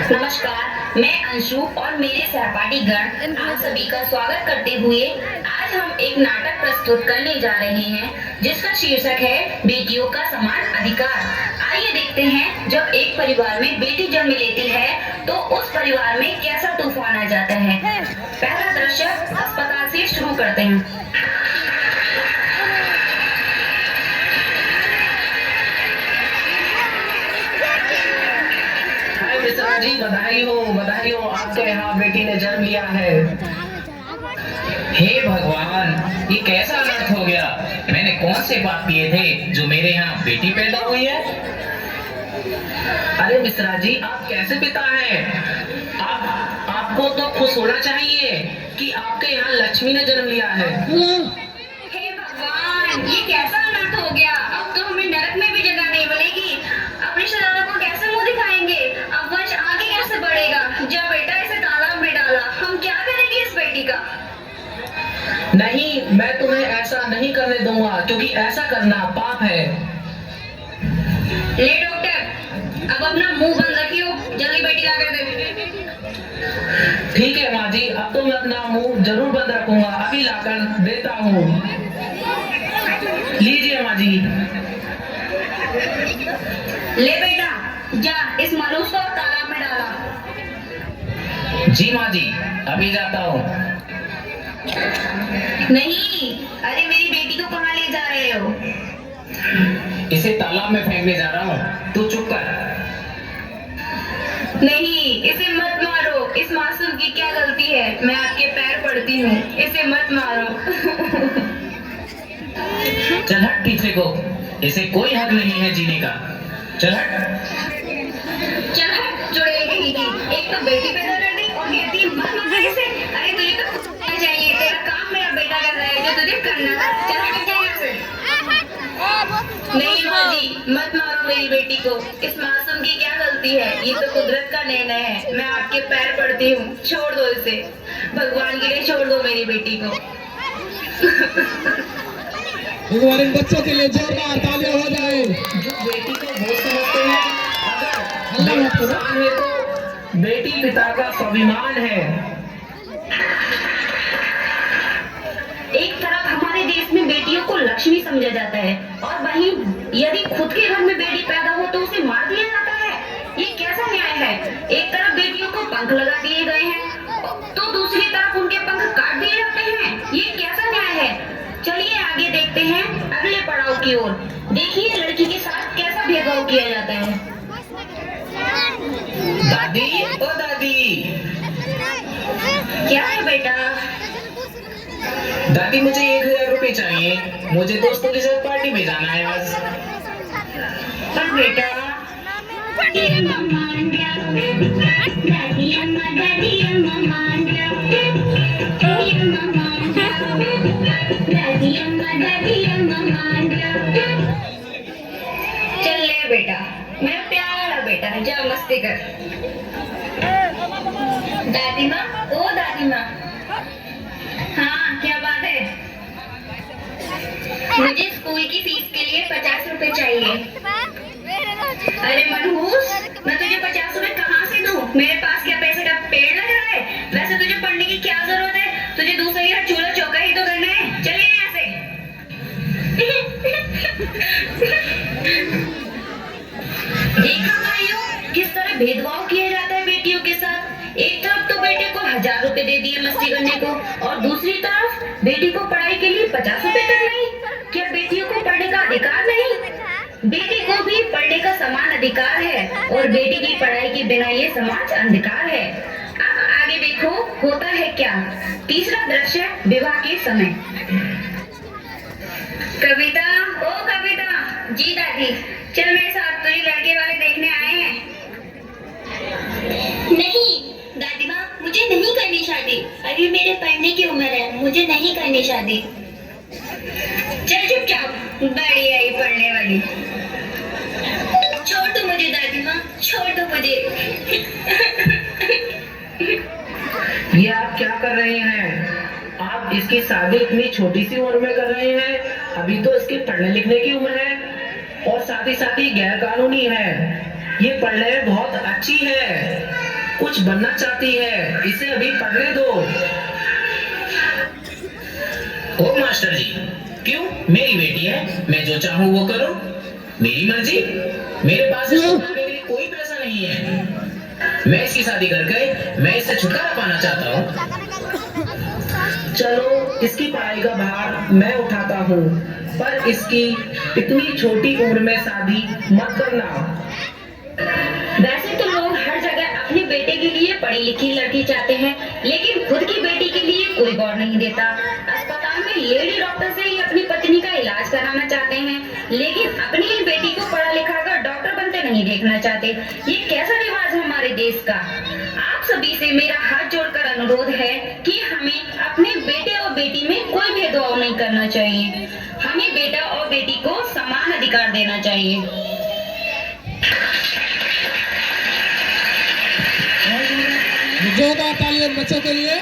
नमस्कार, मैं अंशु और मेरे सहपाठी गण आप सभी का स्वागत करते हुए आज हम एक नाटक प्रस्तुत करने जा रहे हैं जिसका शीर्षक है बेटियों का समान अधिकार। आइए देखते हैं, जब एक परिवार में बेटी जन्म लेती है तो उस परिवार में कैसा तूफान आ जाता है। पहला दृश्य अस्पताल से शुरू करते हैं। मिश्रा जी, बधाई हो, आपके यहाँ बेटी ने जन्म लिया है। हे भगवान, ये कैसा अनर्थ हो गया। मैंने कौन से पाप किए थे जो मेरे यहाँ बेटी पैदा हुई है। अरे मिश्रा जी, आप कैसे पिता हैं? आपको तो खुश होना चाहिए कि आपके यहाँ लक्ष्मी ने जन्म लिया है। हे भगवान, ये कैसा अनर्थ हो गया। अब तो हमें नरक में भी जगह नहीं मिलेगी। अपनी शरारत को कैसे मुंह दिखाएंगे। अब वंश आगे कैसे बढ़ेगा। जब बेटा इसे तालाब में डाला, हम क्या करेंगे इस बेटी का। नहीं, मैं तुम्हें ऐसा नहीं करने दूंगा, क्योंकि ऐसा करना पाप है। ले डॉक्टर, अब अपना मुंह बंद रखियो, जल्दी बेटी ला कर दे। ठीक है माँ जी, अब तो मैं अपना मुंह जरूर बंद रखूंगा, अभी लाकर देता हूँ। लीजिए माँ जी। ले बेटा, जा इस मनुष्य को तालाब में डाला। जी माँ जी, अभी जाता हूँ। नहीं, अरे मेरी बेटी को कहाँ ले जा रहे हो। इसे तालाब में फेंकने जा रहा हूँ, तू चुप कर। नहीं, इसे मत मारो। इस मासूम की क्या गलती है। मैं आपके पैर पड़ती हूँ, इसे मत मारो। चल हट पीछे को, इसे कोई हक नहीं है जीने का। चल हट। चल हट, चुड़ैल कहीं की। एक तो बेटी पैदा कर दी और कहती है मत मारो इसे। अरे तुझे तो कुछ करना चाहिए, तेरा काम मेरा बेटा कर रहा है जो तुझे करना था। चल हट जा यहाँ से। नहीं माँ जी, मत मारो मेरी बेटी को। इस मासूम की क्या गलती है। ये तो कुदरत का निर्णय है। मैं आपके पैर पड़ती हूँ, छोड़ दो इसे। भगवान के लिए छोड़ दो मेरी बेटी को। भगवान इन बच्चों के लिए जोरदार तालियां हो जाए। जो बेटी को बहुत समझते हैं, अगर इंसान है तो बेटी पिता का स्वाभिमान है। एक तरफ हमारे देश में बेटियों को लक्ष्मी समझा जाता है और वहीं यदि खुद के घर में बेटी पैदा हो तो उसे मार दिया जाता है। ये कैसा न्याय है। एक तरफ बेटियों को पंख लगा दिए गए हैं तो दूसरी तरफ उनके पंख काट दिए जाते हैं। ये कैसा न्याय है। चलिए आगे देखते हैं अगले पड़ाव की ओर। देखिए लड़की के साथ कैसा भेदभाव किया जाता है। दादी, ओ दादी। क्या है बेटा। दादी, मुझे 1000 रुपए चाहिए। मुझे दोस्तों के साथ पार्टी में जाना है आज। पर बेटा चल ले बेटा, मेरा प्यारा बेटा, जा मस्ती कर। दादी माँ, ओ दादी माँ। हाँ, क्या बात है। मुझे स्कूल की फीस के लिए 50 रुपए चाहिए। अरे मनहूस, मैं तुझे 50 रुपए कहाँ से दूँ। मेरे पास क्या पैसे का पेड़ लग रहा है। वैसे तुझे पढ़ने की क्या जरूरत है। तुझे दूसरा ही चूल्हा चौका ही तो करना है। चलिए यहाँ से। देखा भाइयों, किस तरह भेदभाव किया जाता है बेटियों के साथ। एक तरफ तो बेटे को 1000 रुपए दे दिए मस्ती करने को और दूसरी तरफ बेटी को पढ़ाई के लिए 50 रुपए तक नहीं। क्या बेटियों को पढ़ने का अधिकार नहीं। बेटी को भी पढ़ने का समान अधिकार है और बेटी की पढ़ाई के बिना ये समाज अंधकार है। अब आगे देखो होता है क्या। तीसरा दृश्य विवाह के समय। कविता, ओ कविता। जी दादी। चल मेरे साथ, तुझे लड़के वाले देखने आए हैं। नहीं दादी माँ, मुझे नहीं करनी शादी। अभी मेरे पढ़ने की उम्र है, मुझे नहीं करनी शादी। चल चुपचाप, बड़ी आई पढ़ने वाली। छोड़ दो मुझे दादी माँ, छोड़ दो मुझे। ये आप क्या कर रहे हैं। आप इसकी शादी इतनी छोटी सी उम्र में कर रहे हैं। अभी तो इसके पढ़ने लिखने की उम्र है और साथ ही गैर कानूनी है। ये पढ़ने में बहुत अच्छी है। कुछ बनना चाहती है, इसे अभी पढ़ने दो। ओ मास्टर जी, क्यों? मेरी बेटी है, मैं जो चाहूँ वो करूँ, मेरी मर्जी। मेरे पास इसको पढ़ाने के लिए कोई पैसा नहीं है। मैं इसकी शादी करके मैं इससे छुटकारा पाना चाहता हूँ। चलो, इसकी पढ़ाई का भार मैं उठाता हूँ, पर इसकी इतनी छोटी उम्र में शादी मत करना। वैसे तो लोग हर जगह अपने बेटे के लिए पढ़ी लिखी लड़की चाहते हैं, लेकिन खुद की बेटी के लिए कोई गौर नहीं देता। अस्पताल में लेडी डॉक्टर से ही अपनी पत्नी का इलाज कराना चाहते हैं, लेकिन अपनी ही बेटी को पढ़ा लिखा कर डॉक्टर बनते नहीं देखना चाहते। ये कैसा रिवाज है हमारे देश का? आप सभी से मेरा हाथ जोड़कर अनुरोध है कि हमें अपने बेटे और बेटी में कोई भेदभाव नहीं करना चाहिए। हमें बेटा और बेटी को समान अधिकार देना चाहिए। जोरदार तालियां बच्चों के लिए।